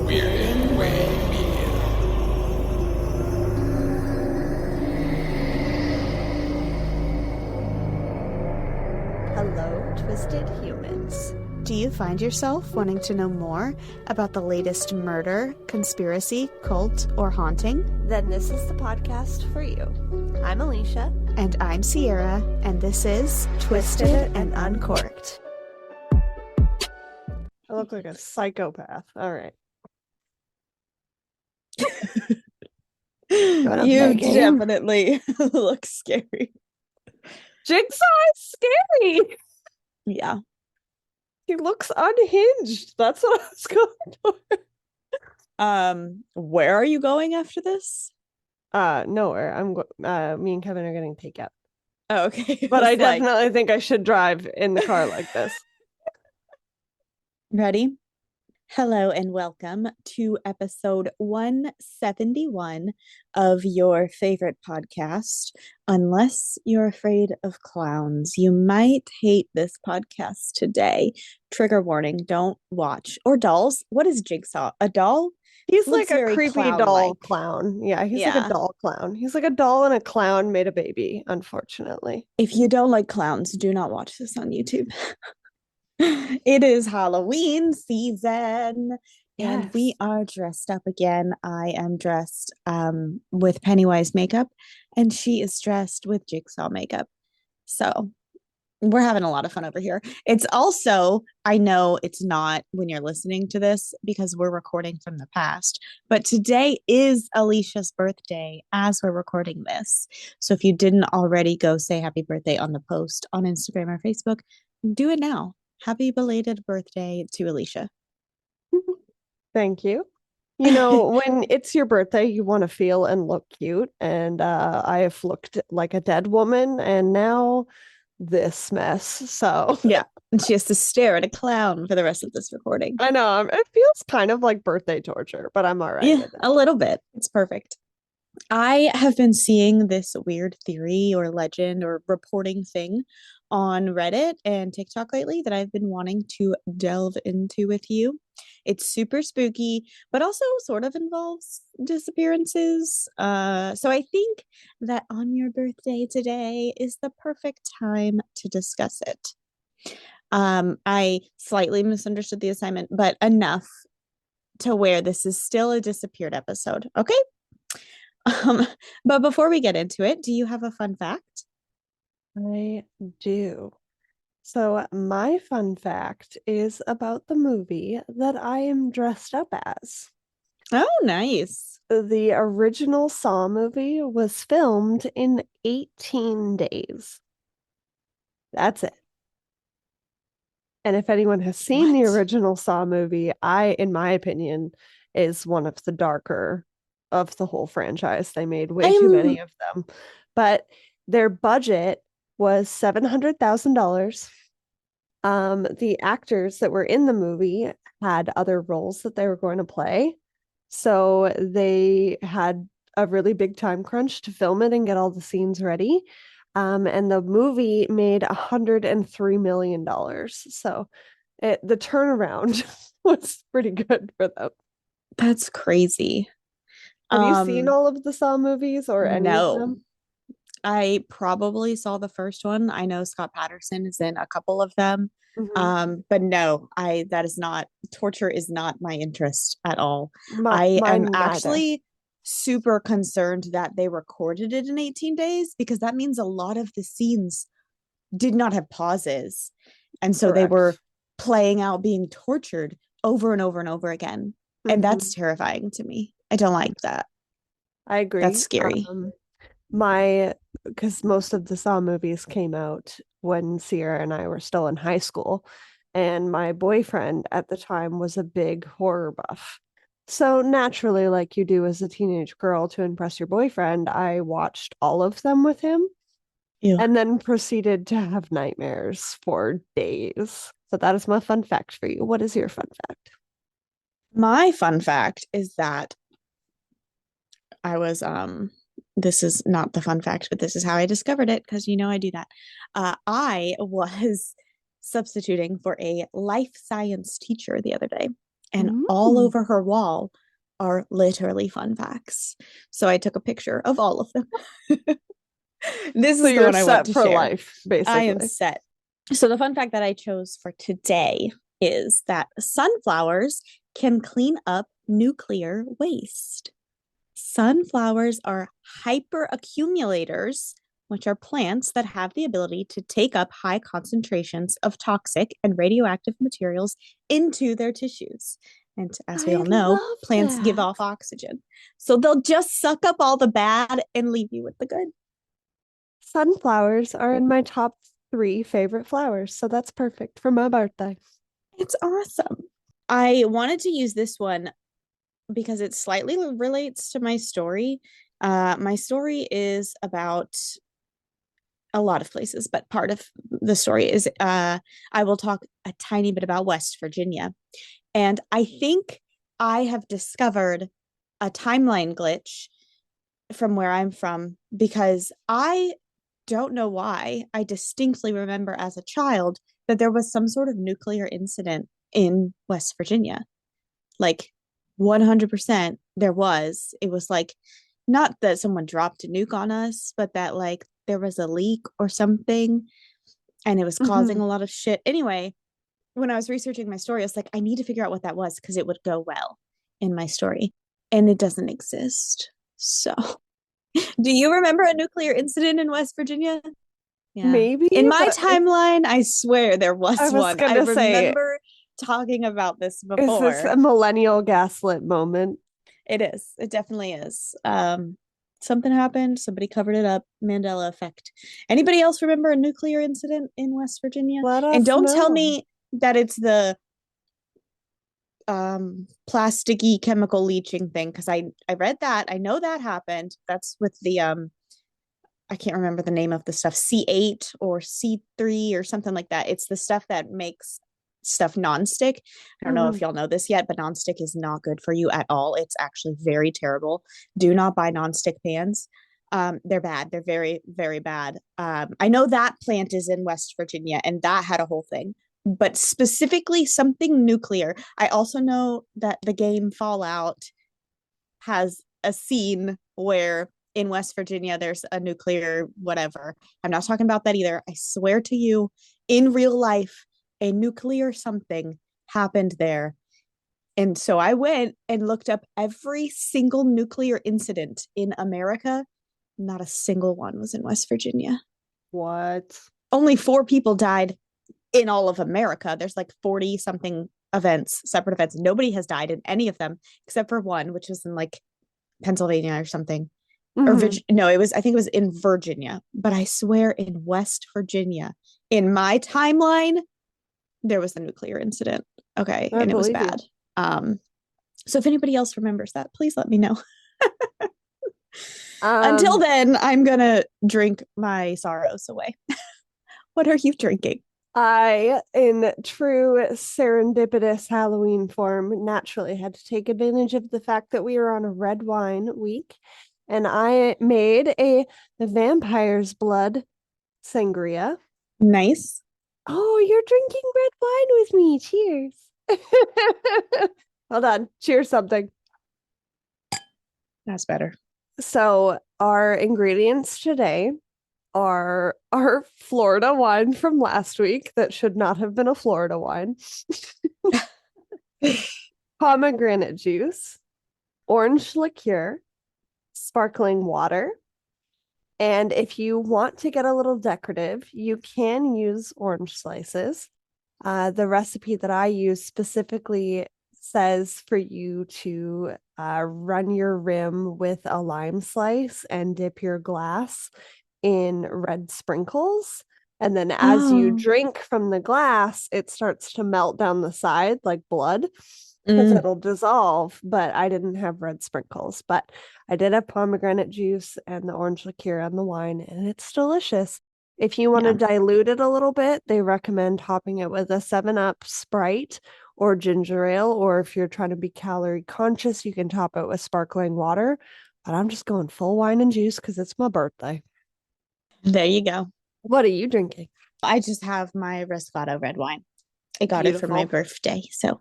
Weird Way Media. Hello, twisted humans. Do you find yourself wanting to know more about the latest murder, conspiracy, cult, or haunting? Then this is the podcast for you. I'm Alicia. And I'm Sierra, and this is Twisted and Uncorked. I look like a psychopath. All right. You definitely look scary. Jigsaw is scary. Yeah. He looks unhinged. That's what I was going for. Where are you going after this? Nowhere. Me and Kevin are getting takeout. Oh, okay. But I definitely think I should drive in the car like this. Ready? Hello and welcome to episode 171 of your favorite podcast. Unless you're afraid of clowns, you might hate this podcast today. Trigger warning, don't watch. Or dolls. What is Jigsaw? A doll? He's Looks like a very creepy doll clown-like. clown. Yeah, he's like a doll clown. He's like a doll and a clown made a baby, unfortunately. If you don't like clowns, do not watch this on YouTube. It is Halloween season. And Yes. we are dressed up again. I am dressed with Pennywise makeup, and she is dressed with Jigsaw makeup. So we're having a lot of fun over here. It's also, I know it's not when you're listening to this because we're recording from the past, but today is Alicia's birthday as we're recording this. So if you didn't already go say happy birthday on the post on Instagram or Facebook, do it now. Happy belated birthday to Alicia. Thank you. You know, when it's your birthday, you want to feel and look cute. And I have looked like a dead woman, and now this mess. So Yeah. And she has to stare at a clown for the rest of this recording. I know it feels kind of like birthday torture, but I'm all right. Yeah, with it. a little bit. It's perfect. I have been seeing this weird theory or legend or reporting thing on Reddit and TikTok lately that I've been wanting to delve into with you. It's super spooky, but also sort of involves disappearances. So I think that on your birthday today is the perfect time to discuss it. I slightly misunderstood the assignment, but enough to where this is still a disappeared episode. Okay. But before we get into it, do you have a fun fact? I do. So my fun fact is about the movie that I am dressed up as. Oh, nice. The original Saw movie was filmed in 18 days. That's it. And if anyone has seen the What? original Saw movie, in my opinion, is one of the darker of the whole franchise. They made way too many of them. But their budget was $700,000. The actors that were in the movie had other roles that they were going to play. So they had a really big time crunch to film it and get all the scenes ready. And the movie made $103 million. So the turnaround was pretty good for them. That's crazy. Have you seen all of the Saw movies or any of them? I probably saw the first one. I know Scott Patterson is in a couple of them. But no, torture is not my interest at all. I am actually super concerned that they recorded it in 18 days because that means a lot of the scenes did not have pauses. And so they were playing out being tortured over and over and over again. And that's terrifying to me. I don't like that. I agree. That's scary. Because most of the Saw movies came out when Sierra and I were still in high school. And my boyfriend at the time was a big horror buff. So naturally, like you do as a teenage girl to impress your boyfriend, I watched all of them with him. Ew. And then proceeded to have nightmares for days. So that is my fun fact for you. What is your fun fact? My fun fact is that I was this is not the fun fact, but this is how I discovered it because I do that. I was substituting for a life science teacher the other day, and all over her wall are literally fun facts. So I took a picture of all of them. This is the one I want to for share. life, basically. I am set. So the fun fact that I chose for today is that sunflowers can clean up nuclear waste. Sunflowers are hyperaccumulators, which are plants that have the ability to take up high concentrations of toxic and radioactive materials into their tissues. And as we all know, plants give off oxygen. So they'll just suck up all the bad and leave you with the good. Sunflowers are in my top 3 favorite flowers, so that's perfect for my birthday. It's awesome. I wanted to use this one because it slightly relates to my story. My story is about a lot of places, but part of the story is I will talk a tiny bit about West Virginia. And I think I have discovered a timeline glitch from where I'm from, because I don't know why. I distinctly remember as a child that there was some sort of nuclear incident in West Virginia. Like 100% there was. It was like, not that someone dropped a nuke on us, but that like there was a leak or something and it was causing a lot of shit. Anyway, when I was researching my story, I was like, I need to figure out what that was because it would go well in my story. And it doesn't exist. So, do you remember a nuclear incident in West Virginia? Yeah. Maybe. In my timeline, I swear there was one. I remember talking about this before. Is this a millennial gaslit moment? It is. It definitely is. Something happened. Somebody covered it up. Mandela effect. Anybody else remember a nuclear incident in West Virginia? And don't tell me that it's the plasticky chemical leaching thing, because I read that. I know that happened. That's with the I can't remember the name of the stuff, C8 or C3 or something like that. It's the stuff that makes stuff nonstick. I don't know if y'all know this yet, but nonstick is not good for you at all. It's actually very terrible. Do not buy nonstick pans. They're bad. They're very, very bad. I know that plant is in West Virginia and that had a whole thing, but specifically something nuclear. I also know that the game Fallout has a scene where in West Virginia there's a nuclear whatever. I'm not talking about that either. I swear to you, in real life, a nuclear something happened there. And so I went and looked up every single nuclear incident in America. Not a single one was in West Virginia. What? Only 4 people died in all of America. There's like 40 something events, separate events. Nobody has died in any of them except for one, which was in like Pennsylvania or something. Or no, I think it was in Virginia. But I swear in West Virginia, in my timeline, there was a nuclear incident. Okay. And it was bad. So if anybody else remembers that, please let me know. Until then, I'm gonna drink my sorrows away. What are you drinking? I, in true serendipitous Halloween form, naturally had to take advantage of the fact that we were on a red wine week, and I made the vampire's blood sangria. Nice. Oh, you're drinking red wine with me. Cheers. Hold on. Cheers something. That's better. So our ingredients today are our Florida wine from last week that should not have been a Florida wine. Pomegranate juice, orange liqueur, sparkling water. And if you want to get a little decorative, you can use orange slices. The recipe that I use specifically says for you to run your rim with a lime slice and dip your glass in red sprinkles. And then as you drink from the glass, it starts to melt down the side like blood because it'll dissolve. But I didn't have red sprinkles, but I did have pomegranate juice and the orange liqueur on the wine, and it's delicious. If you want to dilute it a little bit, they recommend topping it with a 7-Up Sprite or ginger ale, or if you're trying to be calorie conscious, you can top it with sparkling water. But I'm just going full wine and juice because it's my birthday. There you go. What are you drinking? I just have my Rescato red wine. I got it for my Beautiful. birthday. So,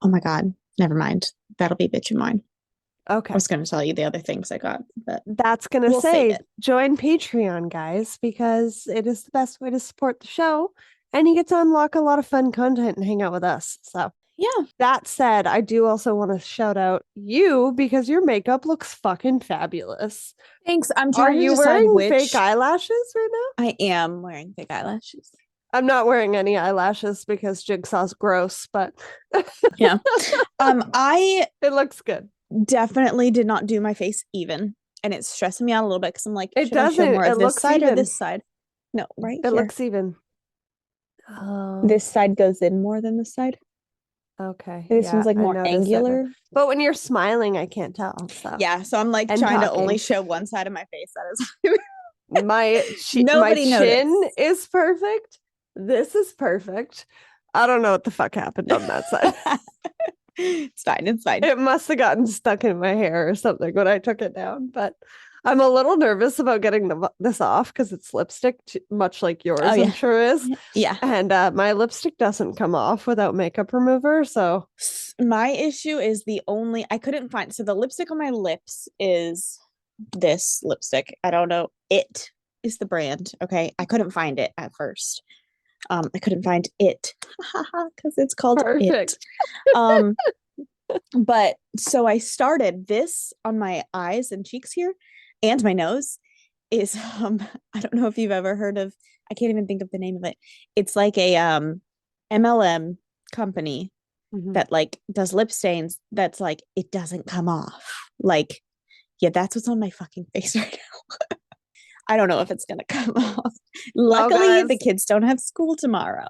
oh my God, never mind. That'll be bitchin' wine. I Okay. was going to tell you the other things I got, but That's going to we'll save say it. join Patreon, guys, because it is the best way to support the show. And you get to unlock a lot of fun content and hang out with us. So, Yeah. that said, I do also want to shout out you because your makeup looks fucking fabulous. Thanks. I'm Are trying to you decide wearing which. fake eyelashes right now? I am wearing fake eyelashes. I'm not wearing any eyelashes because Jigsaw's gross, but Yeah. I it looks good. definitely did not do my face even, and it's stressing me out a little bit because I'm like, It should I show doesn't. more It of this looks side or even. this side? No, right It here. looks even. Oh, This side goes in more than this side. okay. This Yeah, one's like I more noticed that now. angular. But when you're smiling, I can't tell. So Yeah, so I'm like And trying to only talking. show one side of my face. That is my Nobody chin noticed. is perfect. This is perfect. I don't know what the fuck happened on that side. It's fine. It's fine. It must have gotten stuck in my hair or something when I took it down. But I'm a little nervous about getting this off because it's lipstick, much like yours, Oh, yeah. I'm sure is. Yeah. And my lipstick doesn't come off without makeup remover. So My issue is I couldn't find, so the lipstick on my lips is this lipstick. I don't know. It is the brand. Okay. I couldn't find it at first. I couldn't find it because it's called perfect. It. But so I started this on my eyes and cheeks here and my nose is I don't know if you've ever heard of, I can't even think of the name of it. It's like a MLM company that like does lip stains that's like it doesn't come off. Like, yeah, that's what's on my fucking face right now. I don't know if it's gonna come off. Luckily, the kids don't have school tomorrow.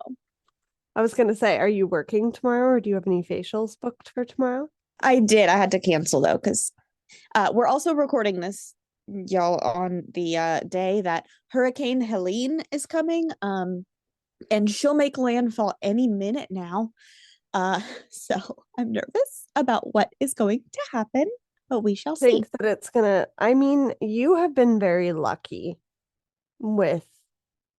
I was gonna say, are you working tomorrow or do you have any facials booked for tomorrow? I did. I had to cancel though, because we're also recording this, y'all, on the day that Hurricane Helene is coming. And she'll make landfall any minute now. So I'm nervous about what is going to happen, but we shall see. Think that it's gonna, I mean, you have been very lucky with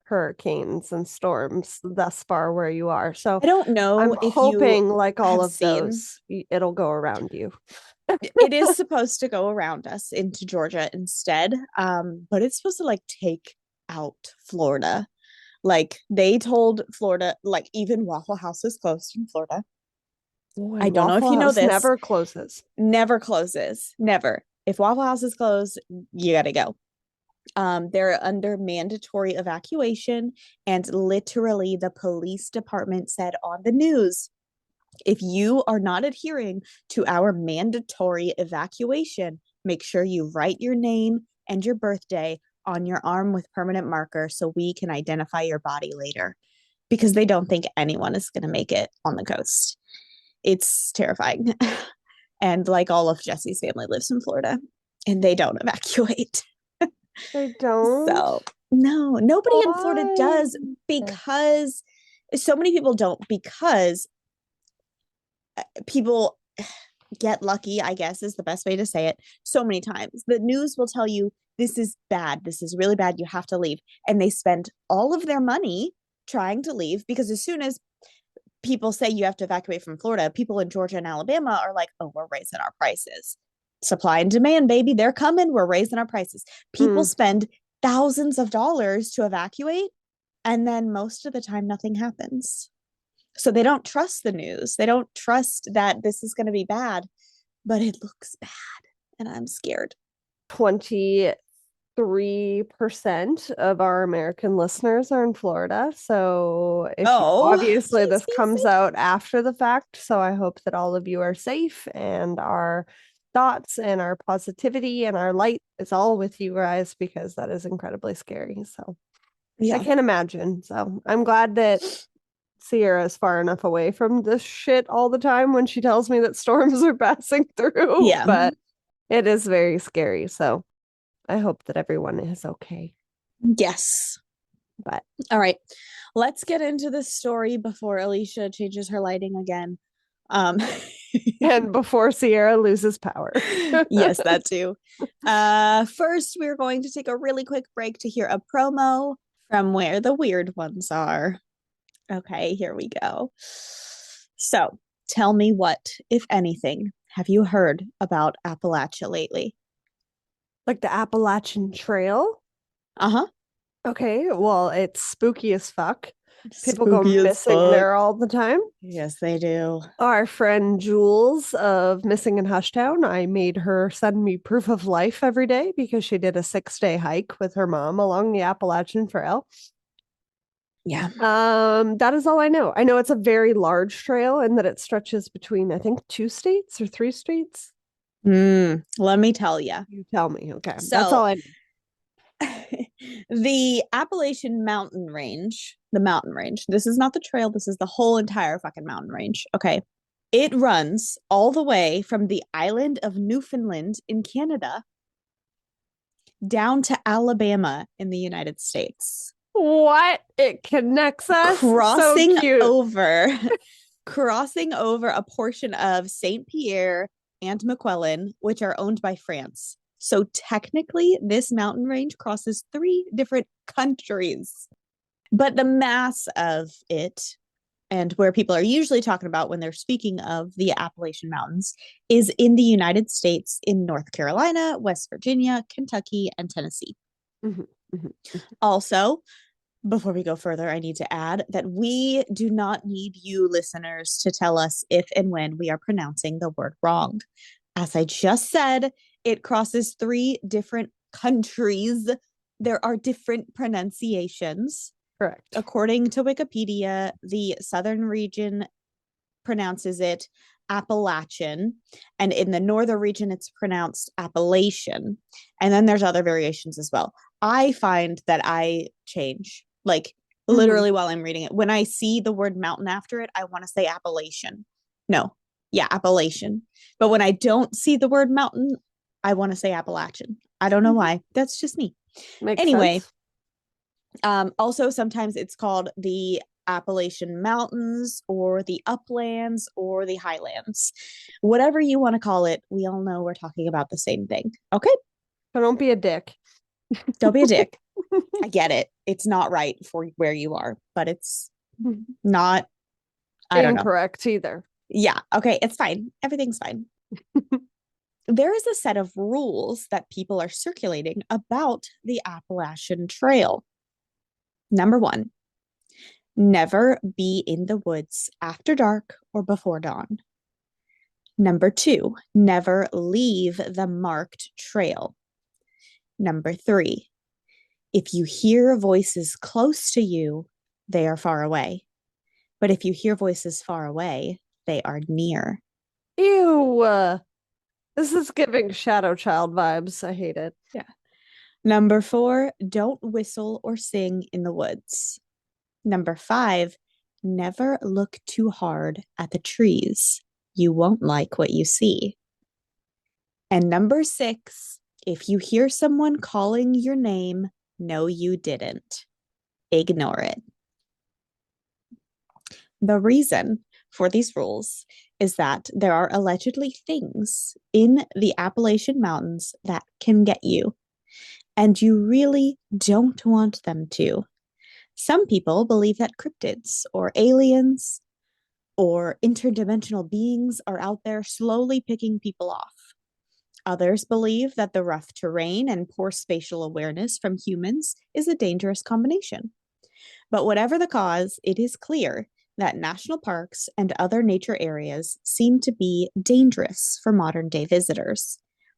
hurricanes and storms thus far where you are. So I don't know I'm if hoping you like all have of seen, those, it'll go around you. it is supposed to go around us into Georgia instead. But it's supposed to like take out Florida. Like they told Florida, like even Waffle House is closed in Florida. Boy, I don't know if you know this. Never closes. Never closes. Never. If Waffle House is closed, you gotta go. They're under mandatory evacuation, and literally the police department said on the news, if you are not adhering to our mandatory evacuation, make sure you write your name and your birthday on your arm with permanent marker so we can identify your body later, because they don't think anyone is going to make it on the coast. It's terrifying. And like all of Jesse's family lives in Florida and they don't evacuate. They don't? So no, nobody in Florida does, because so many people don't, because people get lucky, I guess is the best way to say it. So many times the news will tell you this is bad, this is really bad, you have to leave, and they spend all of their money trying to leave, because as soon as people say you have to evacuate from Florida, people in Georgia and Alabama are like, oh, we're raising our prices. Supply and demand, baby, they're coming, we're raising our prices. People spend thousands of dollars to evacuate, and then most of the time nothing happens. So they don't trust the news. They don't trust that this is going to be bad, but it looks bad, and I'm scared. 23% of our American listeners are in Florida. So obviously this comes out after the fact. So I hope that all of you are safe, and our thoughts and our positivity and our light is all with you guys, because that is incredibly scary. So yeah. I can't imagine. So I'm glad that Sierra is far enough away from this shit all the time when she tells me that storms are passing through. Yeah. But it is very scary. So I hope that everyone is okay. Yes. But all right, let's get into this story before Alicia changes her lighting again. And before Sierra loses power. Yes, that too. First, we're going to take a really quick break to hear a promo from where the weird ones are. Okay, here we go. So, tell me what, if anything, have you heard about Appalachia lately? Like the Appalachian Trail. Uh-huh. Okay, well, it's spooky as fuck. People go Spooky as missing fuck. there all the time. Yes, they do. Our friend Jules of Missing in Hushtown, I made her send me proof of life every day because she did a 6-day hike with her mom along the Appalachian Trail. Yeah. That is all I know. I know it's a very large trail and that it stretches between, I think, 2 states or 3 states. Let me tell you. You tell me. Okay. That's So, all I know. the Appalachian Mountain Range, the mountain range, this is not the trail, this is the whole entire fucking mountain range. Okay. It runs all the way from the island of Newfoundland in Canada down to Alabama in the United States. What? It connects us? Crossing So cute. crossing over a portion of St. Pierre and Miquelon, which are owned by France. So technically, this mountain range crosses 3 different countries. But the mass of it, and where people are usually talking about when they're speaking of the Appalachian Mountains, is in the United States in North Carolina, West Virginia, Kentucky, and Tennessee. Also, before we go further, I need to add that we do not need you listeners to tell us if and when we are pronouncing the word wrong. As I just said, it crosses 3 different countries. There are different pronunciations. Correct. According to Wikipedia, the southern region pronounces it Appalachian, and in the northern region, it's pronounced Appalachian. And then there's other variations as well. I find that I change, like literally while I'm reading it. When I see the word mountain after it, I want to say Appalachian. No, yeah, Appalachian. But when I don't see the word mountain, I want to say Appalachian. I don't know why. That's just me. Makes Anyway, sense. also sometimes it's called the Appalachian Mountains or the Uplands or the Highlands. Whatever you want to call it, we all know we're talking about the same thing. Okay? So don't be a dick. Don't be a dick. I get it. It's not right for where you are, but it's not, I don't know. Incorrect either. Yeah. Okay. It's fine. Everything's fine. There is a set of rules that people are circulating about the Appalachian Trail. Number 1, never be in the woods after dark or before dawn. Number 2, never leave the marked trail. Number 3, if you hear voices close to you, they are far away. But if you hear voices far away, they are near. Ew. This is giving Shadow Child vibes. I hate it. Yeah. Number 4, don't whistle or sing in the woods. Number 5, never look too hard at the trees. You won't like what you see. And number 6, if you hear someone calling your name, no, you didn't. Ignore it. The reason for these rules is that there are allegedly things in the Appalachian Mountains that can get you, and you really don't want them to. Some people believe that cryptids or aliens or interdimensional beings are out there slowly picking people off. Others believe that the rough terrain and poor spatial awareness from humans is a dangerous combination. But whatever the cause, it is clear that national parks and other nature areas seem to be dangerous for modern-day visitors.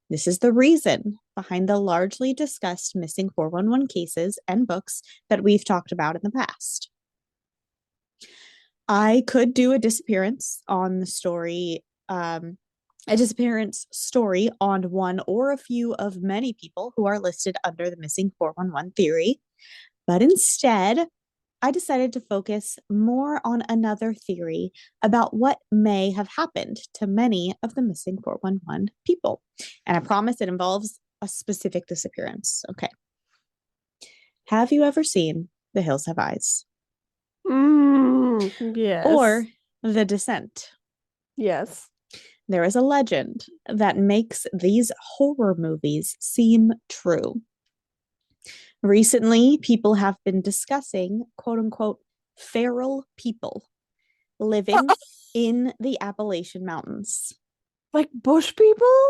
This is the reason behind the largely discussed missing 411 cases and books that we've talked about in the past. I could do a disappearance on the story, a disappearance story on one or a few of many people who are listed under the missing 411 theory, but instead, I decided to focus more on another theory about what may have happened to many of the missing 411 people. And I promise it involves a specific disappearance. Okay. Have you ever seen The Hills Have Eyes? Yes. Or The Descent? Yes. There is a legend that makes these horror movies seem true. Recently, people have been discussing quote unquote feral people living in the Appalachian Mountains. Like bush people?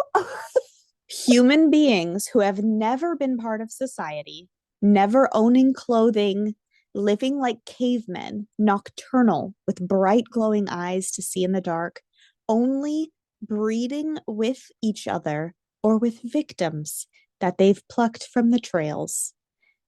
Human beings who have never been part of society, never owning clothing, living like cavemen, nocturnal with bright glowing eyes to see in the dark, only breeding with each other or with victims that they've plucked from the trails,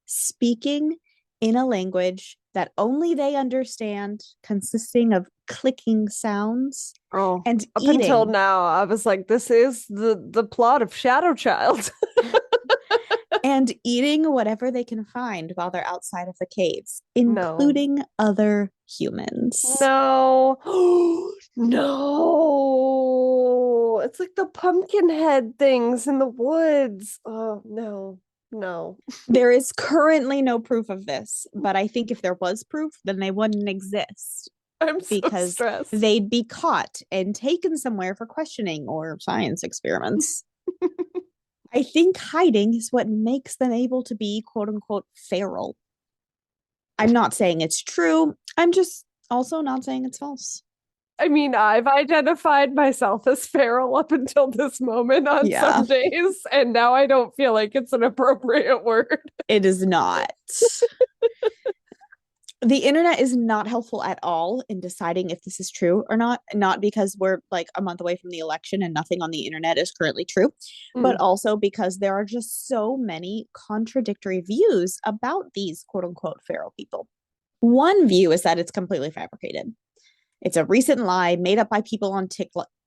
speaking in a language that only they understand, consisting of clicking sounds Oh, and up until eating. now, I was like, this is the plot of Shadow Child. And eating whatever they can find while they're outside of the caves, No. including other humans. No. No. It's like the pumpkin head things in the woods. Oh, no. No. There is currently no proof of this, but I think if there was proof, then they wouldn't exist I'm so because stressed. they'd be caught and taken somewhere for questioning or science experiments. I think hiding is what makes them able to be quote unquote feral. I'm not saying it's true. I'm just also not saying it's false. I mean, I've identified myself as feral up until this moment on Yeah, some days, and now I don't feel like it's an appropriate word. it is not. The internet is not helpful at all in deciding if this is true or not because we're like a month away from the election and nothing on the internet is currently true, but also because there are just so many contradictory views about these quote unquote feral people. One view is that it's completely fabricated. It's a recent lie made up by people on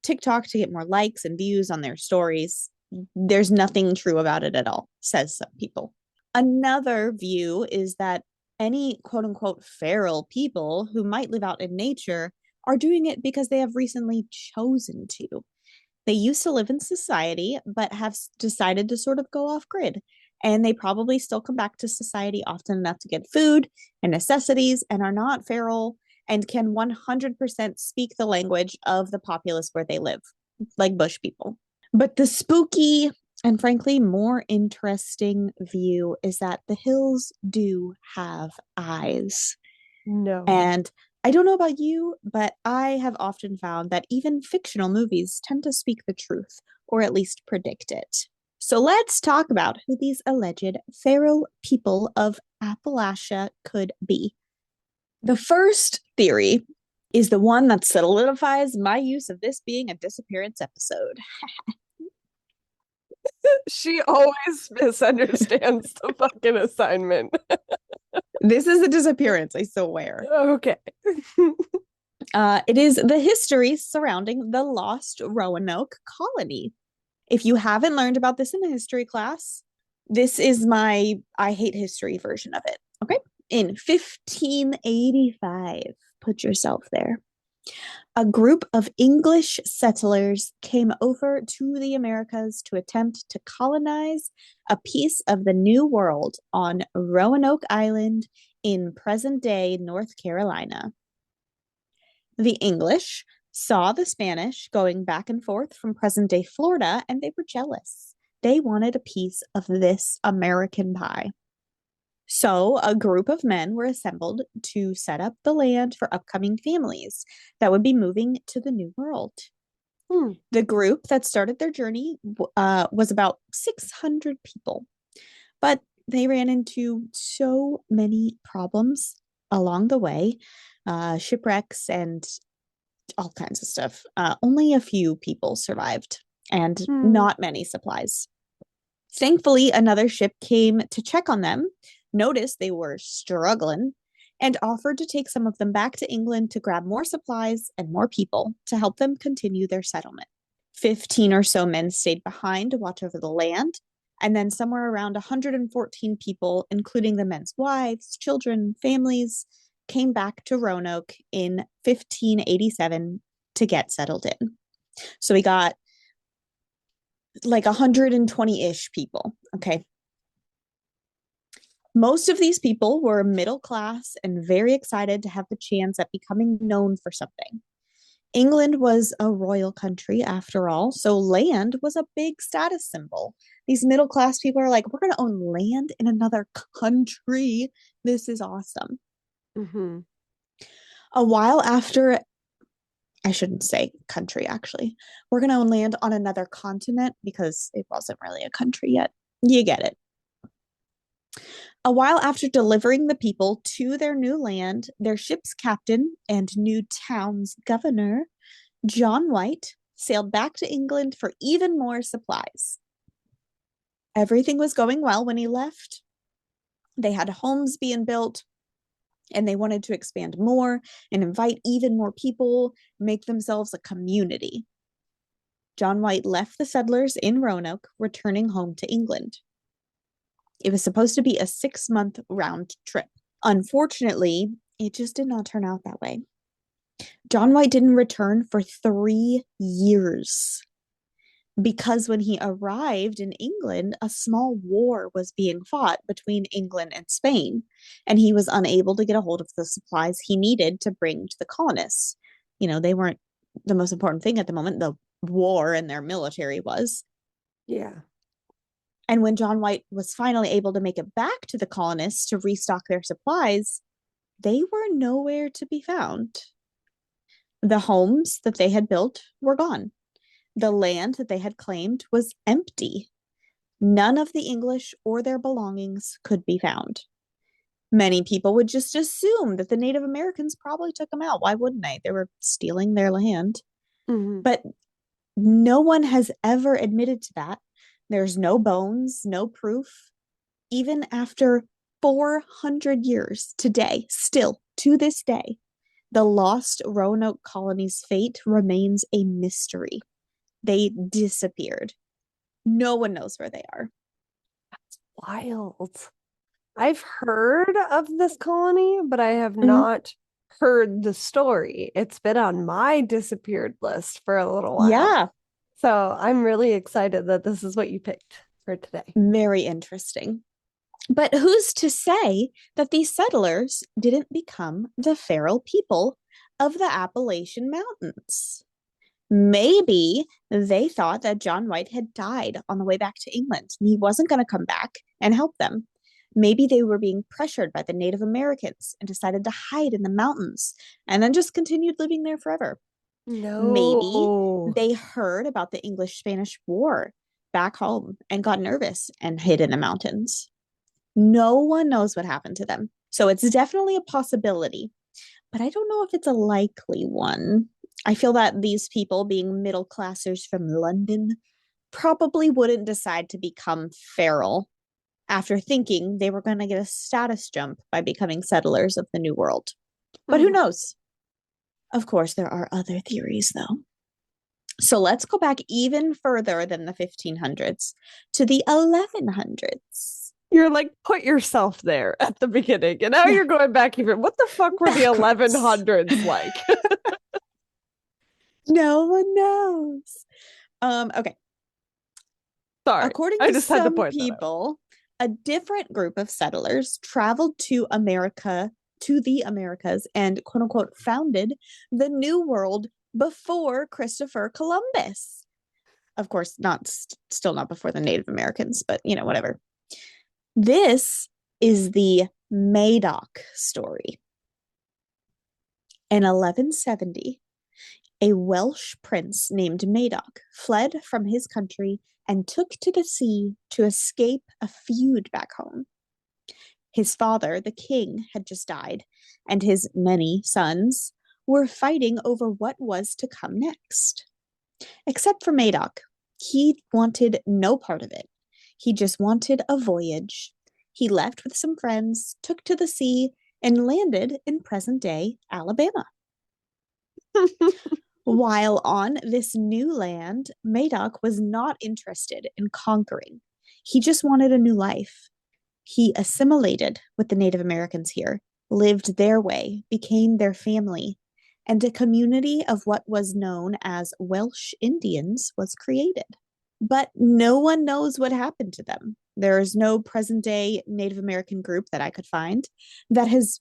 TikTok to get more likes and views on their stories. There's nothing true about it at all, says some people. Another view is that any quote unquote feral people who might live out in nature are doing it because they have recently chosen to. They used to live in society, but have decided to sort of go off grid. And they probably still come back to society often enough to get food and necessities and are not feral and can 100% speak the language of the populace where they live, like bush people. But the spooky and frankly more interesting view is that the hills do have eyes. No. And I don't know about you, but I have often found that even fictional movies tend to speak the truth, or at least predict it. So let's talk about who these alleged feral people of Appalachia could be. The first theory is the one that solidifies my use of this being a disappearance episode. She always misunderstands the fucking assignment. This is a disappearance, I swear. Okay. It is the history surrounding the lost Roanoke colony. If you haven't learned about this in a history class, this is my I hate history version of it. Okay. In 1585, put yourself there. A group of English settlers came over to the Americas to attempt to colonize a piece of the New World on Roanoke Island in present day North Carolina. The English saw the Spanish going back and forth from present day Florida and they were jealous. They wanted a piece of this American pie. So, a group of men were assembled to set up the land for upcoming families that would be moving to the New World. The group that started their journey was about 600 people, but they ran into so many problems along the way, shipwrecks and all kinds of stuff. Only a few people survived and not many supplies. Thankfully, another ship came to check on them, noticed they were struggling, and offered to take some of them back to England to grab more supplies and more people to help them continue their settlement. 15 or so men stayed behind to watch over the land, and then somewhere around 114 people, including the men's wives, children, families, came back to Roanoke in 1587 to get settled in. So we got like 120-ish people, okay? Most of these people were middle class and very excited to have the chance at becoming known for something. England was a royal country after all, so land was a big status symbol. These middle class people are like, we're going to own land in another country. This is awesome. Mm-hmm. A while after, I shouldn't say country actually, we're going to own land on another continent because it wasn't really a country yet. You get it. A while after delivering the people to their new land, their ship's captain and new town's governor, John White, sailed back to England for even more supplies. Everything was going well when he left. They had homes being built, and they wanted to expand more and invite even more people, make themselves a community. John White left the settlers in Roanoke, returning home to England. It was supposed to be a 6-month round trip. Unfortunately, it just did not turn out that way. John White didn't return for 3 years because when he arrived in England, a small war was being fought between England and Spain, and he was unable to get a hold of the supplies he needed to bring to the colonists. You know, they weren't the most important thing at the moment. The war and their military was. Yeah. And when John White was finally able to make it back to the colonists to restock their supplies, they were nowhere to be found. The homes that they had built were gone. The land that they had claimed was empty. None of the English or their belongings could be found. Many people would just assume that the Native Americans probably took them out. Why wouldn't they? They were stealing their land. Mm-hmm. But no one has ever admitted to that. There's no bones, no proof. Even after 400 years today, still to this day, the lost Roanoke colony's fate remains a mystery. They disappeared. No one knows where they are. That's wild. I've heard of this colony, but I have not heard the story. It's been on my disappeared list for a little while. Yeah. So I'm really excited that this is what you picked for today. Very interesting. But who's to say that these settlers didn't become the feral people of the Appalachian Mountains? Maybe they thought that John White had died on the way back to England and he wasn't going to come back and help them. Maybe they were being pressured by the Native Americans and decided to hide in the mountains and then just continued living there forever. No. Maybe they heard about the English-Spanish War back home and got nervous and hid in the mountains. No one knows what happened to them. So it's definitely a possibility, but I don't know if it's a likely one. I feel that these people, being middle classers from London, probably wouldn't decide to become feral after thinking they were going to get a status jump by becoming settlers of the New World. But who knows? Of course, there are other theories, though. So let's go back even further than the 1500s to the 1100s. You're like, put yourself there at the beginning, and now you're going back even. What the fuck were the 1100s like? No one knows. Okay. Sorry. According I to just had to some point people, a different group of settlers traveled to America, to the Americas, and quote unquote founded the New World before Christopher Columbus. Of course, still not before the Native Americans, but you know, whatever. This is the Madoc story. In 1170, a Welsh prince named Madoc fled from his country and took to the sea to escape a feud back home. His father, the king, had just died, and his many sons were fighting over what was to come next. Except for Madoc, he wanted no part of it. He just wanted a voyage. He left with some friends, took to the sea, and landed in present-day Alabama. While on this new land, Madoc was not interested in conquering. He just wanted a new life. He assimilated with the Native Americans here, lived their way, became their family, and a community of what was known as Welsh Indians was created. But no one knows what happened to them. There is no present-day Native American group that I could find that has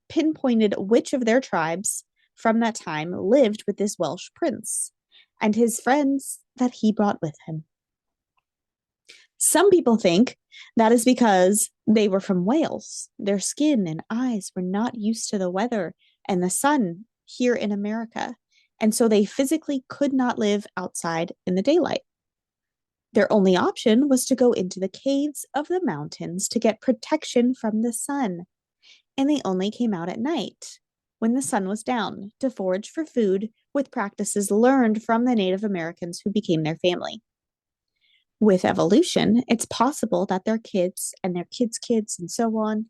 pinpointed which of their tribes from that time lived with this Welsh prince and his friends that he brought with him. Some people think that is because they were from Wales. Their skin and eyes were not used to the weather and the sun here in America, and so they physically could not live outside in the daylight. Their only option was to go into the caves of the mountains to get protection from the sun, and they only came out at night when the sun was down to forage for food with practices learned from the Native Americans who became their family. With evolution, it's possible that their kids and their kids' kids and so on,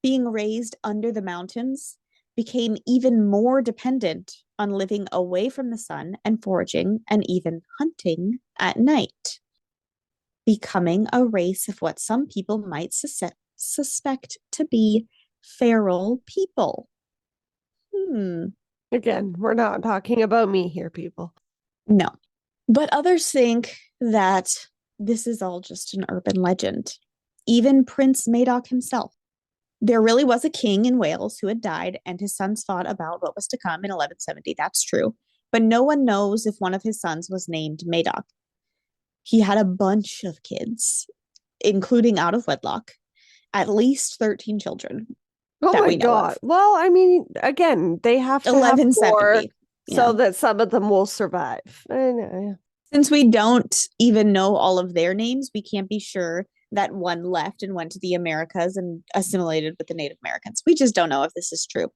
being raised under the mountains, became even more dependent on living away from the sun and foraging and even hunting at night, becoming a race of what some people might suspect to be feral people. Again, we're not talking about me here, people. No. But others think that this is all just an urban legend. Even Prince Madoc himself. There really was a king in Wales who had died, and his sons fought about what was to come in 1170. That's true. But no one knows if one of his sons was named Madoc. He had a bunch of kids, including out of wedlock, at least 13 children. Oh my God. Well, I mean, again, they have to have more so that some of them will survive. I know. Since we don't even know all of their names, we can't be sure that one left and went to the Americas and assimilated with the Native Americans. We just don't know if this is true.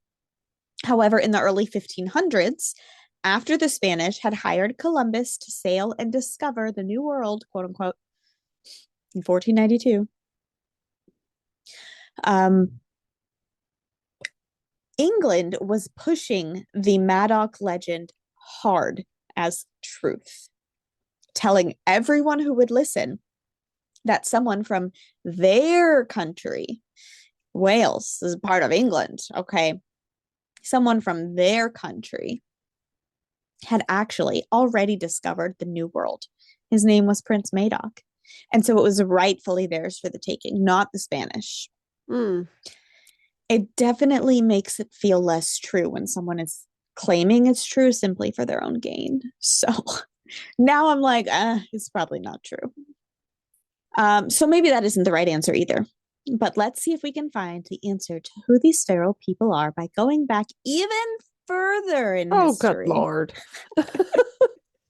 However, in the early 1500s, after the Spanish had hired Columbus to sail and discover the New World, quote unquote, in 1492, England was pushing the Madoc legend hard as truth, telling everyone who would listen that someone from their country, Wales is part of England, okay? Someone from their country had actually already discovered the New World. His name was Prince Madoc. And so it was rightfully theirs for the taking, not the Spanish. It definitely makes it feel less true when someone is claiming it's true simply for their own gain. So now I'm like, it's probably not true. So maybe that isn't the right answer either. But let's see if we can find the answer to who these feral people are by going back even further in history. Oh, good Lord.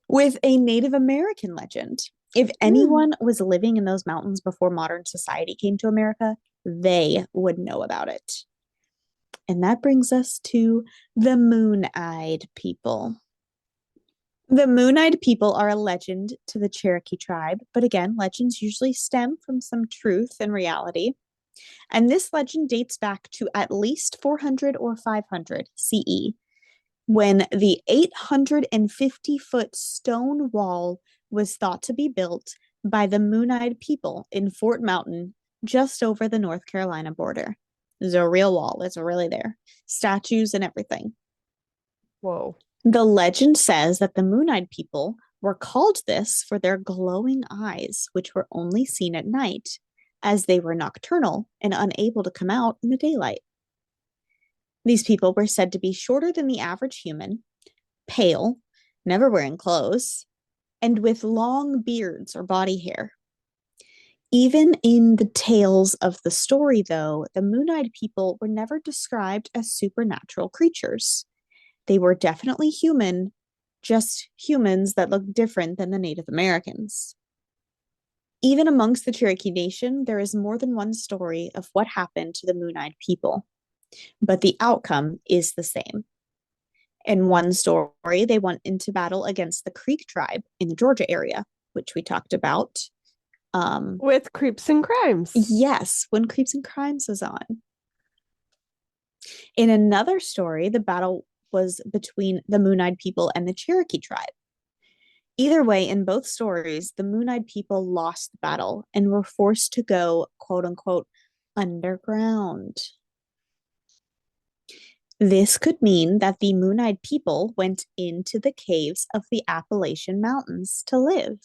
With a Native American legend. If anyone was living in those mountains before modern society came to America, they would know about it. And that brings us to the Moon-Eyed people. The Moon-Eyed people are a legend to the Cherokee tribe, but again, legends usually stem from some truth and reality. And this legend dates back to at least 400 or 500 CE, when the 850-foot stone wall was thought to be built by the Moon-Eyed people in Fort Mountain, just over the North Carolina border. There's a real wall. It's really there. Statues and everything. Whoa. The legend says that the Moon-Eyed people were called this for their glowing eyes, which were only seen at night, as they were nocturnal and unable to come out in the daylight. These people were said to be shorter than the average human, pale, never wearing clothes, and with long beards or body hair. Even in the tales of the story, though, the Moon-Eyed people were never described as supernatural creatures. They were definitely human, just humans that looked different than the Native Americans. Even amongst the Cherokee Nation, there is more than one story of what happened to the Moon-Eyed people, but the outcome is the same. In one story, they went into battle against the Creek tribe in the Georgia area, which we talked about. With Creeps and Crimes. Yes, when Creeps and Crimes was on. In another story, the battle was between the Moon-Eyed people and the Cherokee tribe. Either way, in both stories, the Moon-Eyed people lost the battle and were forced to go, quote unquote, underground. This could mean that the Moon-Eyed people went into the caves of the Appalachian Mountains to live.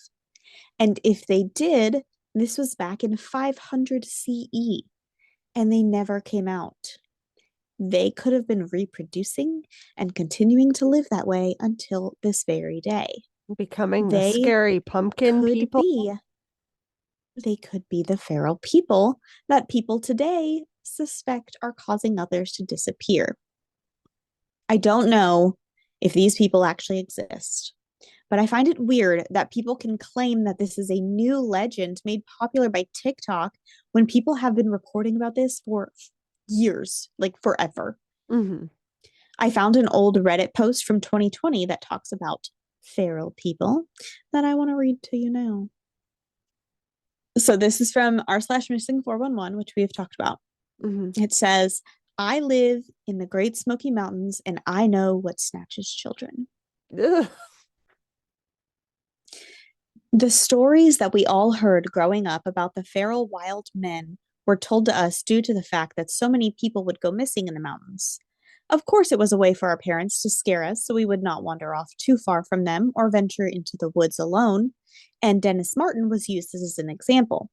And if they did, this was back in 500 CE, and they never came out. they could have been reproducing and continuing to live that way until this very day. Becoming the They scary pumpkin could people. be. They could be the feral people that people today suspect are causing others to disappear. I don't know if these people actually exist, but I find it weird that people can claim that this is a new legend made popular by TikTok when people have been reporting about this for years, like forever. Mm-hmm. I found an old Reddit post from 2020 that talks about feral people that I want to read to you now. So this is from r/missing411, which we have talked about. Mm-hmm. It says, I live in the Great Smoky Mountains and I know what snatches children. Ugh. The stories that we all heard growing up about the feral wild men were told to us due to the fact that so many people would go missing in the mountains. Of course, it was a way for our parents to scare us so we would not wander off too far from them or venture into the woods alone. And Dennis Martin was used as an example.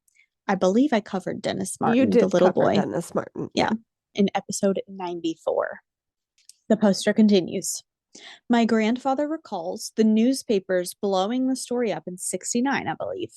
I believe I covered Dennis Martin, You the did little cover boy. Dennis Martin. Yeah, in episode 94. The poster continues. My grandfather recalls the newspapers blowing the story up in 69, I believe.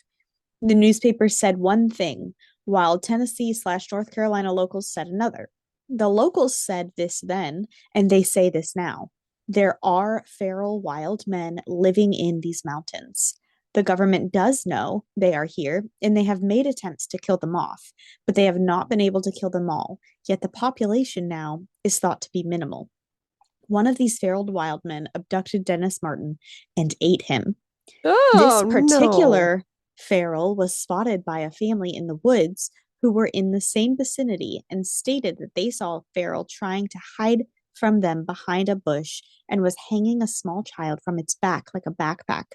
The newspapers said one thing, while Tennessee/North Carolina locals said another. The locals said this then, and they say this now. There are feral wild men living in these mountains. The government does know they are here, and they have made attempts to kill them off, but they have not been able to kill them all, yet the population now is thought to be minimal. One of these feral wild men abducted Dennis Martin and ate him. This Oh, no. particular feral was spotted by a family in the woods who were in the same vicinity and stated that they saw a feral trying to hide from them behind a bush and was hanging a small child from its back like a backpack.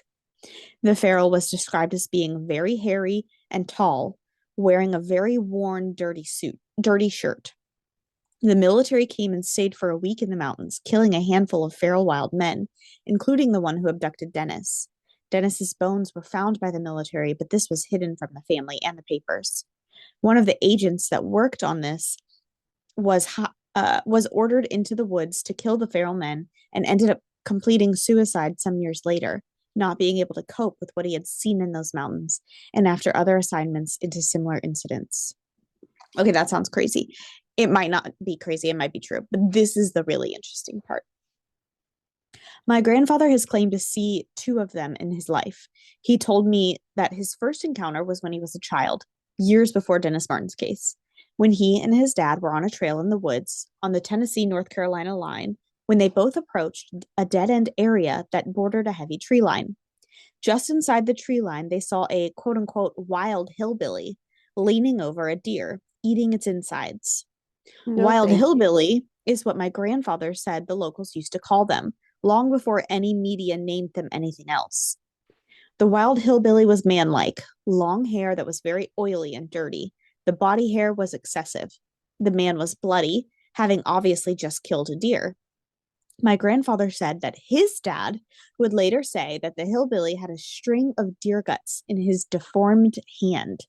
The feral was described as being very hairy and tall, wearing a very worn, dirty shirt. The military came and stayed for a week in the mountains, killing a handful of feral wild men, including the one who abducted Dennis. Dennis's bones were found by the military, but this was hidden from the family and the papers. One of the agents that worked on this was ordered into the woods to kill the feral men and ended up completing suicide some years later, not being able to cope with what he had seen in those mountains, and after other assignments into similar incidents. Okay, that sounds crazy. It might not be crazy, it might be true, but this is the really interesting part. My grandfather has claimed to see two of them in his life. He told me that his first encounter was when he was a child, years before Dennis Martin's case, when he and his dad were on a trail in the woods on the Tennessee-North Carolina line when they both approached a dead-end area that bordered a heavy tree line. Just inside the tree line, they saw a quote-unquote wild hillbilly leaning over a deer, eating its insides. No, Wild thank you. hillbilly is what my grandfather said the locals used to call them, long before any media named them anything else. The wild hillbilly was man-like, long hair that was very oily and dirty. The body hair was excessive. The man was bloody, having obviously just killed a deer. My grandfather said that his dad would later say that the hillbilly had a string of deer guts in his deformed hand.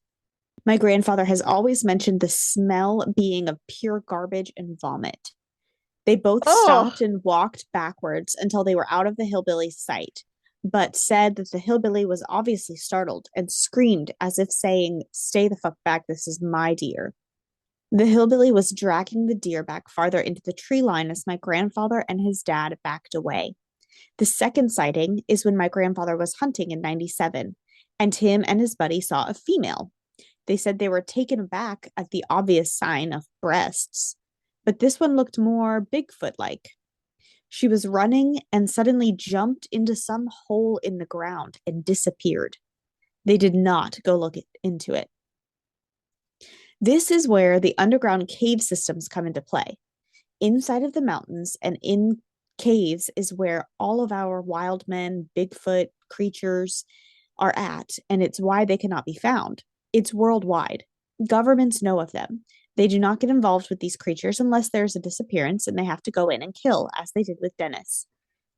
My grandfather has always mentioned the smell being of pure garbage and vomit. They both stopped and walked backwards until they were out of the hillbilly's sight, but said that the hillbilly was obviously startled and screamed as if saying, "Stay the fuck back, this is my deer." The hillbilly was dragging the deer back farther into the tree line as my grandfather and his dad backed away. The second sighting is when my grandfather was hunting in 97, and him and his buddy saw a female. They said they were taken aback at the obvious sign of breasts, but this one looked more Bigfoot-like. She was running and suddenly jumped into some hole in the ground and disappeared. They did not go look into it. This is where the underground cave systems come into play. Inside of the mountains and in caves is where all of our wild men, Bigfoot creatures are at, and it's why they cannot be found. It's worldwide. Governments know of them. They do not get involved with these creatures unless there's a disappearance and they have to go in and kill, as they did with Dennis.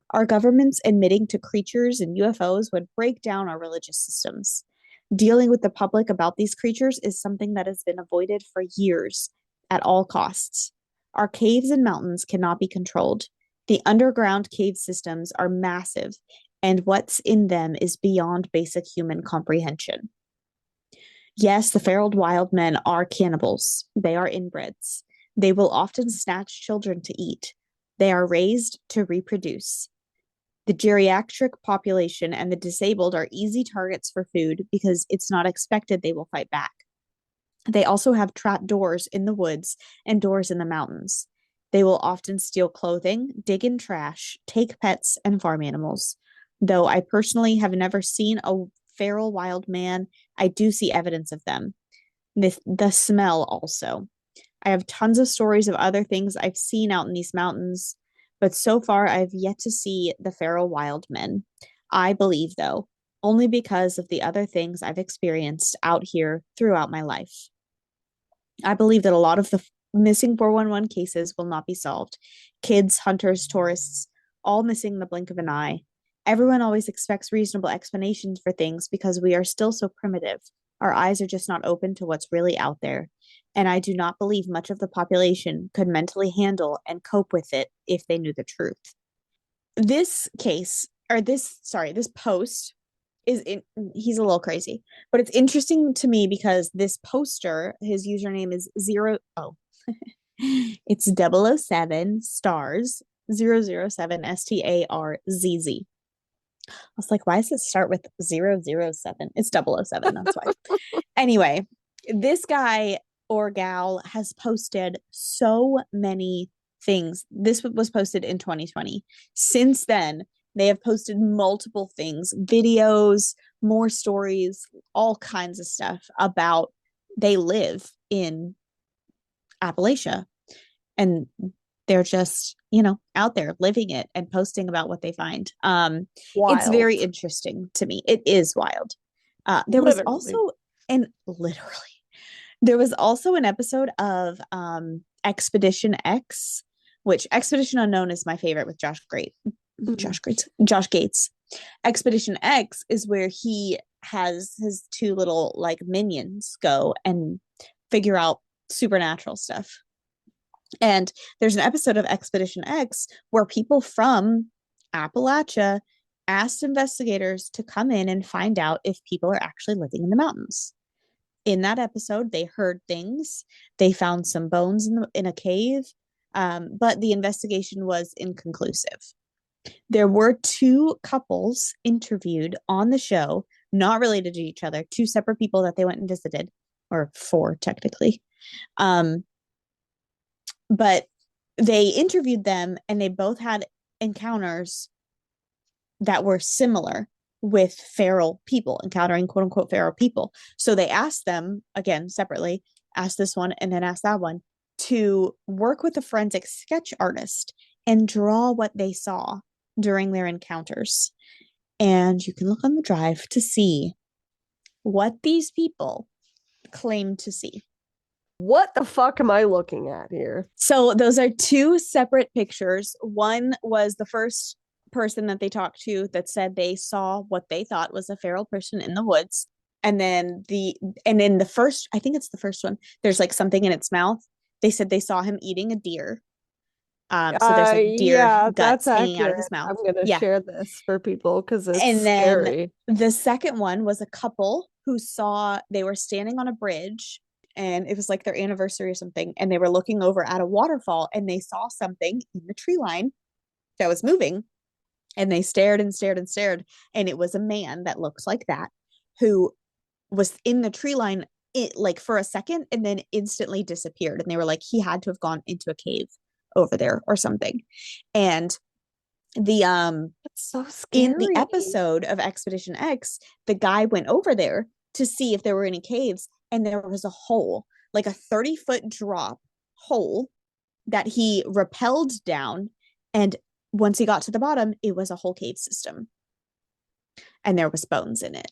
Our governments admitting to creatures and UFOs would break down our religious systems. Dealing with the public about these creatures is something that has been avoided for years at all costs. Our caves and mountains cannot be controlled. The underground cave systems are massive, and what's in them is beyond basic human comprehension. Yes, the feral wild men are cannibals. They are inbreds. They will often snatch children to eat. They are raised to reproduce. The geriatric population and the disabled are easy targets for food because it's not expected they will fight back. They also have trap doors in the woods and doors in the mountains. They will often steal clothing, dig in trash, take pets, and farm animals. Though I personally have never seen a feral wild man, I do see evidence of them. The smell also. I have tons of stories of other things I've seen out in these mountains, but so far I've yet to see the feral wild men. I believe, though, only because of the other things I've experienced out here throughout my life. I believe that a lot of the missing 411 cases will not be solved. Kids, hunters, tourists, all missing in the blink of an eye. Everyone always expects reasonable explanations for things because we are still so primitive. Our eyes are just not open to what's really out there. And I do not believe much of the population could mentally handle and cope with it if they knew the truth. This post he's a little crazy, but it's interesting to me because this poster, his username is it's 007 stars 007 STARZZ. I was like, why does it start with 007? It's 007, that's why. Anyway, this guy or gal has posted so many things. This was posted in 2020. Since then, they have posted multiple things, videos, more stories, all kinds of stuff about they live in Appalachia. And they're just, out there living it and posting about what they find. It's very interesting to me. It is wild. There was also an episode of Expedition X, which Expedition Unknown is my favorite with Josh Gates. Expedition X is where he has his two little minions go and figure out supernatural stuff. And there's an episode of Expedition X where people from Appalachia asked investigators to come in and find out if people are actually living in the mountains. In that episode, they heard things. They found some bones in a cave, but the investigation was inconclusive. There were two couples interviewed on the show, not related to each other, two separate people that they went and visited, or four technically. But they interviewed them and they both had encounters that were similar with feral people, encountering quote unquote feral people. So they asked them, again, separately, asked this one and then asked that one to work with a forensic sketch artist and draw what they saw during their encounters. And you can look on the drive to see what these people claim to see. What the fuck am I looking at here? So those are two separate pictures. One was the first person that they talked to that said they saw what they thought was a feral person in the woods. And then the first, I think it's the first one, there's something in its mouth. They said they saw him eating a deer. So there's deer guts hanging out of his mouth. I'm gonna share this for people because it's scary. The second one was a couple who they were standing on a bridge and it was their anniversary or something, and they were looking over at a waterfall and they saw something in the tree line that was moving, and they stared and stared and stared, and it was a man that looked like that who was in the tree line for a second and then instantly disappeared, and they were like, he had to have gone into a cave over there or something. And that's so scary. In the episode of Expedition X, the guy went over there to see if there were any caves, and there was a hole, a 30-foot drop hole that he rappelled down, and once he got to the bottom, it was a whole cave system, and there was bones in it.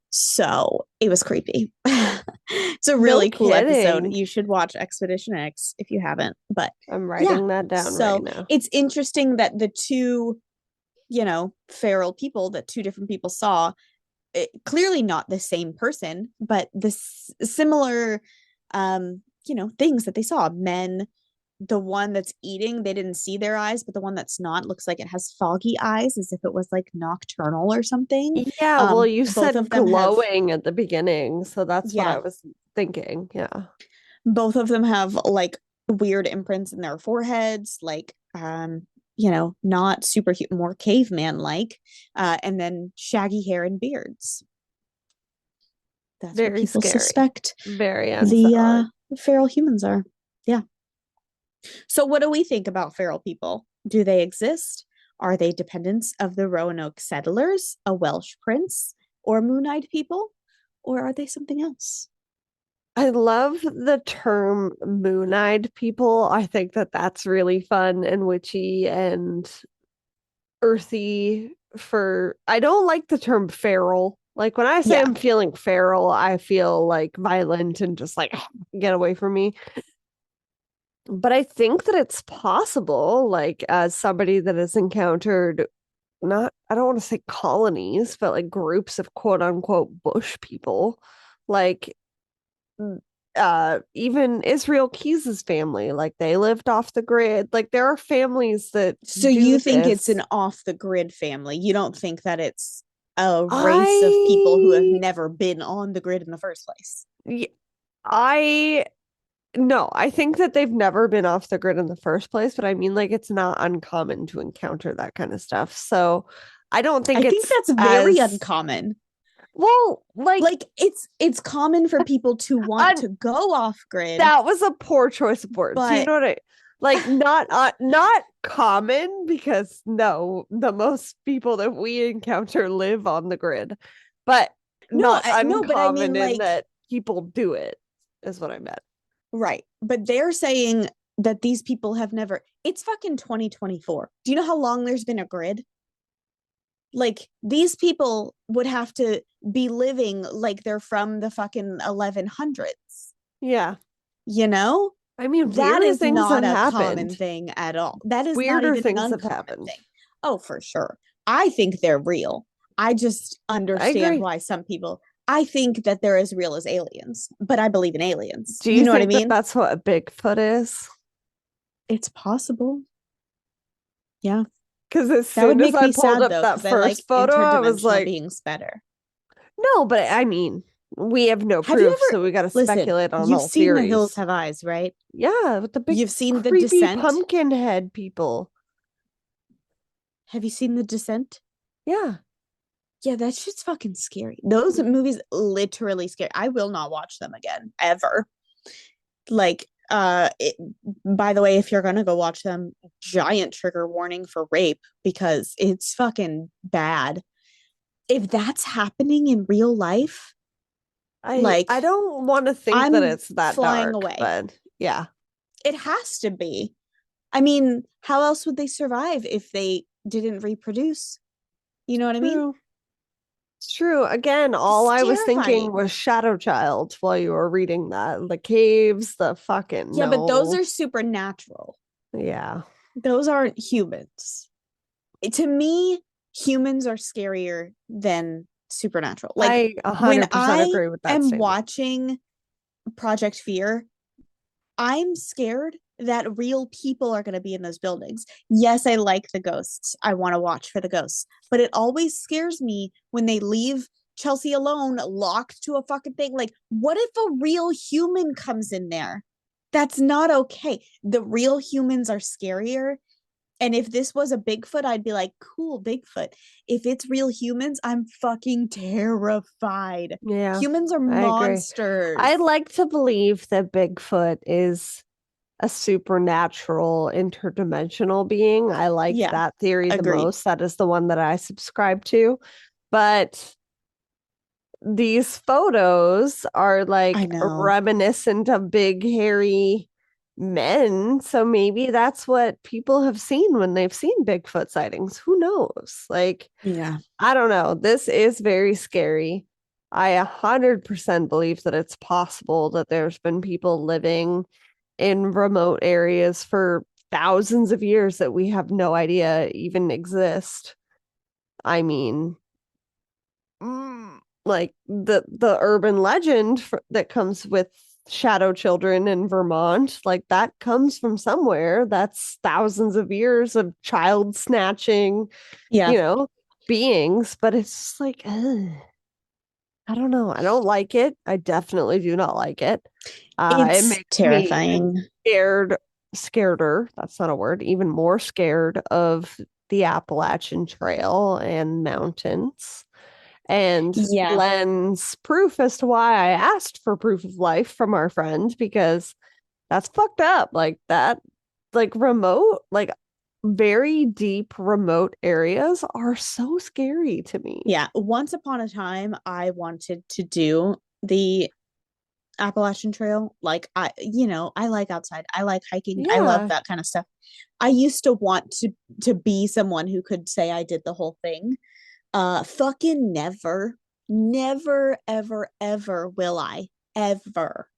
So it was creepy. It's a really cool episode. You should watch Expedition X if you haven't. But I'm writing that down right now. It's interesting that the two, feral people that two different people saw, clearly not the same person, but the similar, things that they saw. Men the one that's eating, they didn't see their eyes, but the one that's not looks like it has foggy eyes as if it was like nocturnal or something. Yeah, well, you Both said of them have, glowing at the beginning, so that's what I yeah, was thinking. Yeah. both of them have like weird imprints in their foreheads, like not super more caveman like, and then shaggy hair and beards. That's what Very people scary. suspect Very the unsettling. feral humans are. Yeah. So what do we think about feral people? Do they exist? Are they dependents of the Roanoke settlers, a Welsh prince, or Moon-eyed people? Or are they something else? I love the term moon-eyed people. I think that that's really fun and witchy and earthy for I don't like the term feral. Like when I say Yeah. I'm feeling feral, I feel like violent and just like get away from me. But I think that it's possible, like as somebody that has encountered not I don't want to say colonies, but like groups of quote unquote bush people, like even Israel Keys's family, like they lived off the grid. Like there are families that So do you think it's this. an off the grid family? You don't think that it's a race of people who have I never been on the grid in the first place? y- I no, I think that they've never been off the grid in the first place, but I mean like it's not uncommon to encounter that kind of stuff. So I don't I think think it's that's very as uncommon. well, like Like it's common for people to want un to go off grid, that was a poor choice of words. You but know what I like not common because no, the most people that we encounter live on the grid, but no, not no, but I mean uncommon in like that people do it, is what I meant. right. But they're saying that these people have never it's fucking 2024. Do you know how long there's been a grid? Like these people would have to be living like they're from the fucking 1100s, Yeah. you know? I mean, That weirder is things have not a common happened. thing at all. That is not Weirder even an things have uncommon happened. thing. Oh, for sure. I think they're real. I just I understand agree. why some people I think that they're as real as aliens, but I believe in aliens. Do You you know what I think that mean? that's what a Bigfoot is? It's possible. Yeah. Because as That would soon as make I me pulled sad up though, that because I like first photo, I was interdimensional like, beings better. no, but I mean, we have no Have you proof, ever so we got to listen? speculate on You've all seen The Hills theories. Have Eyes, right? Yeah, with the big You've seen The creepy Descent. pumpkin head people. Have you seen The Descent? Yeah. Yeah, that shit's fucking scary. Those movies literally scary. I will not watch them again ever. Like, by the way, if you're gonna go watch them, giant trigger warning for rape because it's fucking bad. If that's happening in real life, I like don't want to think that I'm it's that flying dark, away. but yeah. It has to be. I mean, how else would they survive if they didn't reproduce? You know what I mean? True. It's true. Again, all It's I was thinking terrifying. was Shadow Child while you were reading that. The caves, the fucking Yeah, but those no. are supernatural. Yeah. Those aren't humans. To me, humans are scarier than supernatural. Like I when 100% I agree with that am statement. watching Project Fear, I'm scared that real people are going to be in those buildings. Yes, I like the ghosts. I want to watch for the ghosts. But it always scares me when they leave Chelsea alone, locked to a fucking thing. Like, what if a real human comes in there? That's not okay. The real humans are scarier. And if this was a Bigfoot, I'd be like, cool, Bigfoot. If it's real humans, I'm fucking terrified. Yeah, Humans are I agree. monsters. I like to believe that Bigfoot is a supernatural interdimensional being. I like Yeah, that theory the agreed. most. That is the one that I subscribe to. But these photos are I like know. reminiscent of big hairy men. So maybe that's what people have seen when they've seen Bigfoot sightings. Who knows? Like, Yeah. I don't know. This is very scary. I 100% believe that it's possible that there's been people living in remote areas for thousands of years that we have no idea even exist. I mean, like the urban legend that comes with shadow children in Vermont. Like that comes from somewhere. That's thousands of years of child snatching, Yeah. beings. But it's just like, ugh, I don't know. I don't like it. I definitely do not like it. It It's makes me terrifying. scareder. That's not a word. Even more scared of the Appalachian Trail and mountains, and Yeah. lends proof as to why I asked for proof of life from our friend, because that's fucked up. Like that, like remote, like very deep remote areas are so scary to me. Yeah. Once upon a time, I wanted to do the Appalachian Trail. Like I like outside. I like hiking. I love Yeah. that kind of stuff. I used to want to be someone who could say I did the whole thing. Fucking never. Never ever ever will I ever.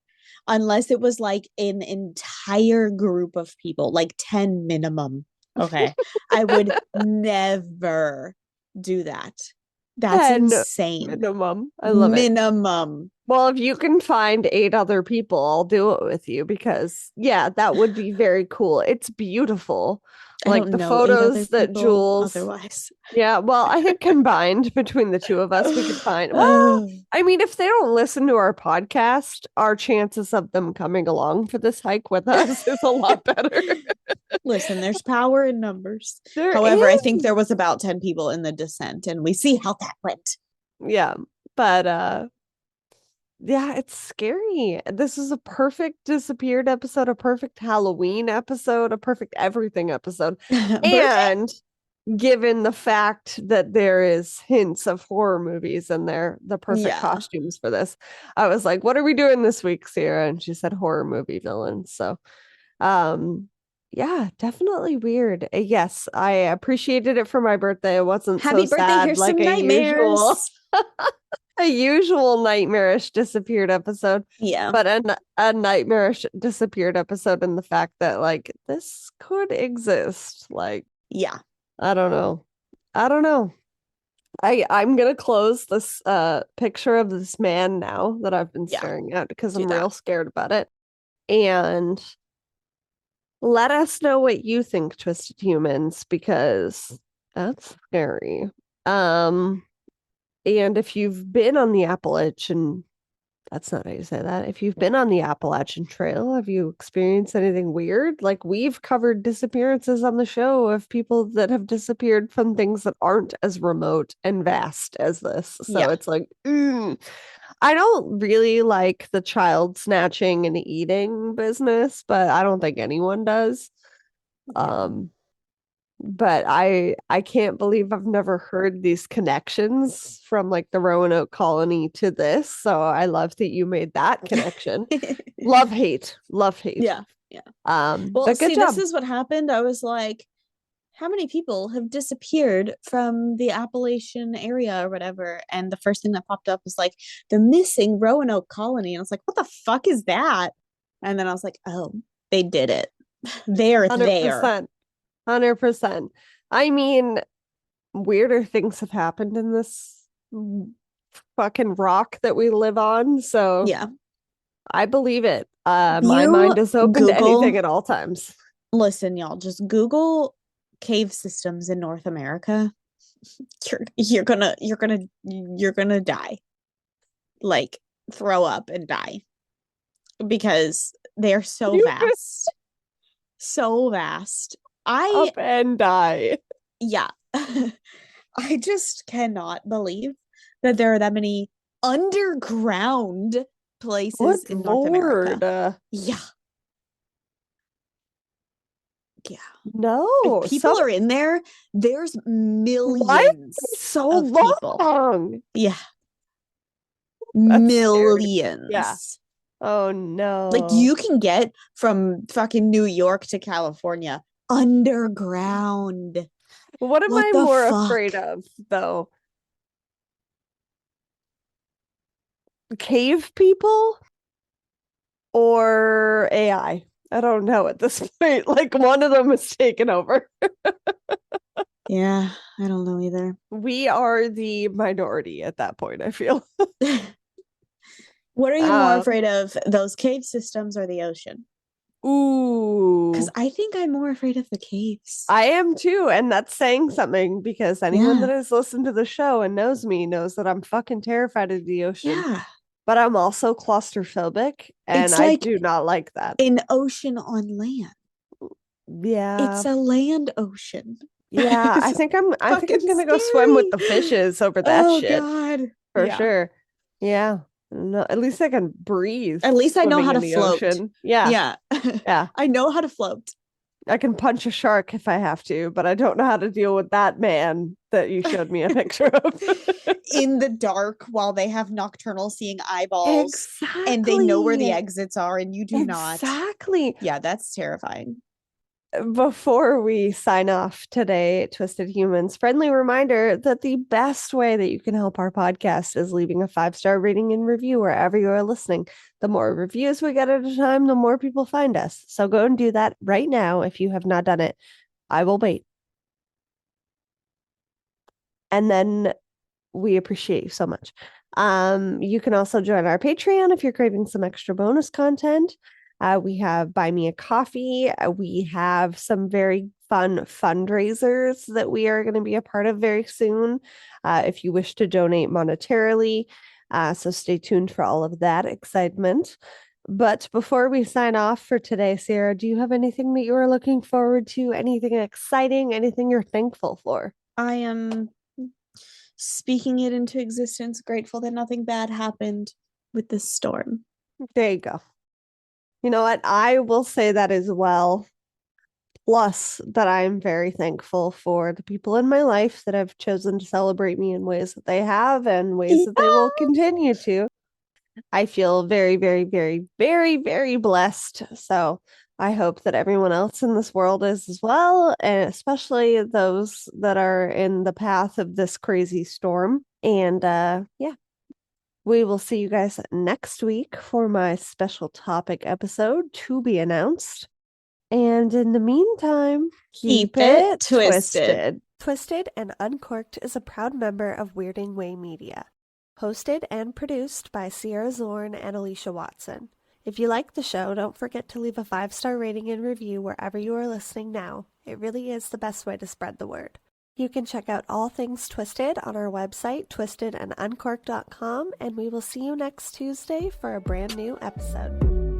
Unless it was like an entire group of people, like 10 minimum. Okay. I would never do that. That's And insane. minimum. I love it. Minimum. Well, if you can find 8 other people, I'll do it with you, because yeah, that would be very cool. It's beautiful. I Like don't the know 8 other photos that people Jules, otherwise. yeah, well, I think combined between the two of us, we could find, well, Uh, I mean, if they don't listen to our podcast, our chances of them coming along for this hike with us is a lot better. Listen, there's power in numbers. There However, I think is. there was about 10 people in the descent, and we see how that went. Yeah, but yeah, it's scary. This is a perfect disappeared episode, a perfect Halloween episode, a perfect everything episode. Birthday? And given the fact that there is hints of horror movies in there, the perfect Yeah. costumes for this, I was like, what are we doing this week, Sierra? And she said horror movie villains. So, um, yeah, definitely weird. Yes, I appreciated it for my birthday. It wasn't so Happy birthday. sad Here's like some a usual nightmares. a usual nightmarish disappeared episode, Yeah. but a nightmarish disappeared episode in the fact that like this could exist. Like, Yeah. I don't know. I don't know. I'm gonna close this picture of this man now that I've been Yeah. staring at, because Do I'm that. real scared about it. And let us know what you think, Twisted Humans, because that's scary. Um And if you've been on the Appalachian, that's not how you say that. If you've been on the Appalachian Trail, have you experienced anything weird? Like we've covered disappearances on the show of people that have disappeared from things that aren't as remote and vast as this. So Yeah. it's like, I don't really like the child snatching and eating business, but I don't think anyone does. Um, but I can't believe I've never heard these connections from like the Roanoke colony to this. So I love that you made that connection. Love hate. Yeah. Yeah. Well, But good see, job. this is what happened. I was like, how many people have disappeared from the Appalachian area or whatever? And the first thing that popped up was like the missing Roanoke colony. And I was like, what the fuck is that? And then I was like, oh, they did it. They're there. 100%. 100%. I mean, weirder things have happened in this fucking rock that we live on. So Yeah. I believe it. My You mind is open to Google, anything at all times. listen, y'all, just Google cave systems in North America. You're gonna die. Like throw up and die because they're so vast. So vast. Up and die. Yeah. I just cannot believe that there are that many underground places Good in North America. Lord. Yeah. Yeah. No, If people are in there, there's why millions so of people. long? Yeah. That's Millions. scary. Yeah. Oh no. Like you can get from fucking New York to California underground. What am What I the more fuck? afraid of, though? Cave people or AI? I don't know at this point. Like one of them is taken over. Yeah, I don't know either. We are the minority at that point, I feel. What are you more afraid of, those cave systems or the ocean? Ooh. Because I think I'm more afraid of the caves. I am too, and that's saying something because anyone Yeah. that has listened to the show and knows me knows that I'm fucking terrified of the ocean. Yeah. But I'm also claustrophobic, and It's I like do not like that. an ocean on land. Yeah. It's a land ocean. Yeah, I think I'm fucking gonna go swim with the scary. fishes over that Oh shit God. for Yeah. sure. Yeah. No, at least I can breathe. At least I know swimming how in to the float. ocean. Yeah. Yeah. Yeah. I know how to float. I can punch a shark if I have to, but I don't know how to deal with that man that you showed me a picture of. In the dark while they have nocturnal seeing eyeballs Exactly. and they know where the exits are and you do not. Exactly. Yeah, that's terrifying. Before we sign off today, Twisted Humans, friendly reminder that the best way that you can help our podcast is leaving a 5-star rating and review wherever you are listening. The more reviews we get at a time, the more people find us. So go and do that right now if you have not done it. I will wait. And then we appreciate you so much. You can also join our Patreon if you're craving some extra bonus content. We have Buy Me a Coffee. We have some very fun fundraisers that we are going to be a part of very soon if you wish to donate monetarily. So stay tuned for all of that excitement. But before we sign off for today, Sarah, do you have anything that you are looking forward to? Anything exciting? Anything you're thankful for? I am speaking it into existence, grateful that nothing bad happened with this storm. There you go. You know what? I will say that as well. Plus, that I'm very thankful for the people in my life that have chosen to celebrate me in ways that they have and ways that they will continue to. I feel very, very, very, very, very blessed. So I hope that everyone else in this world is as well, and especially those that are in the path of this crazy storm. And yeah, we will see you guys next week for my special topic episode to be announced. And in the meantime, keep it twisted. Twisted and Uncorked is a proud member of Weirding Way Media. Hosted and produced by Sierra Zorn and Alicia Watson. If you like the show, don't forget to leave a 5-star rating and review wherever you are listening now. It really is the best way to spread the word. You can check out all things Twisted on our website, twistedanduncorked.com, and we will see you next Tuesday for a brand new episode.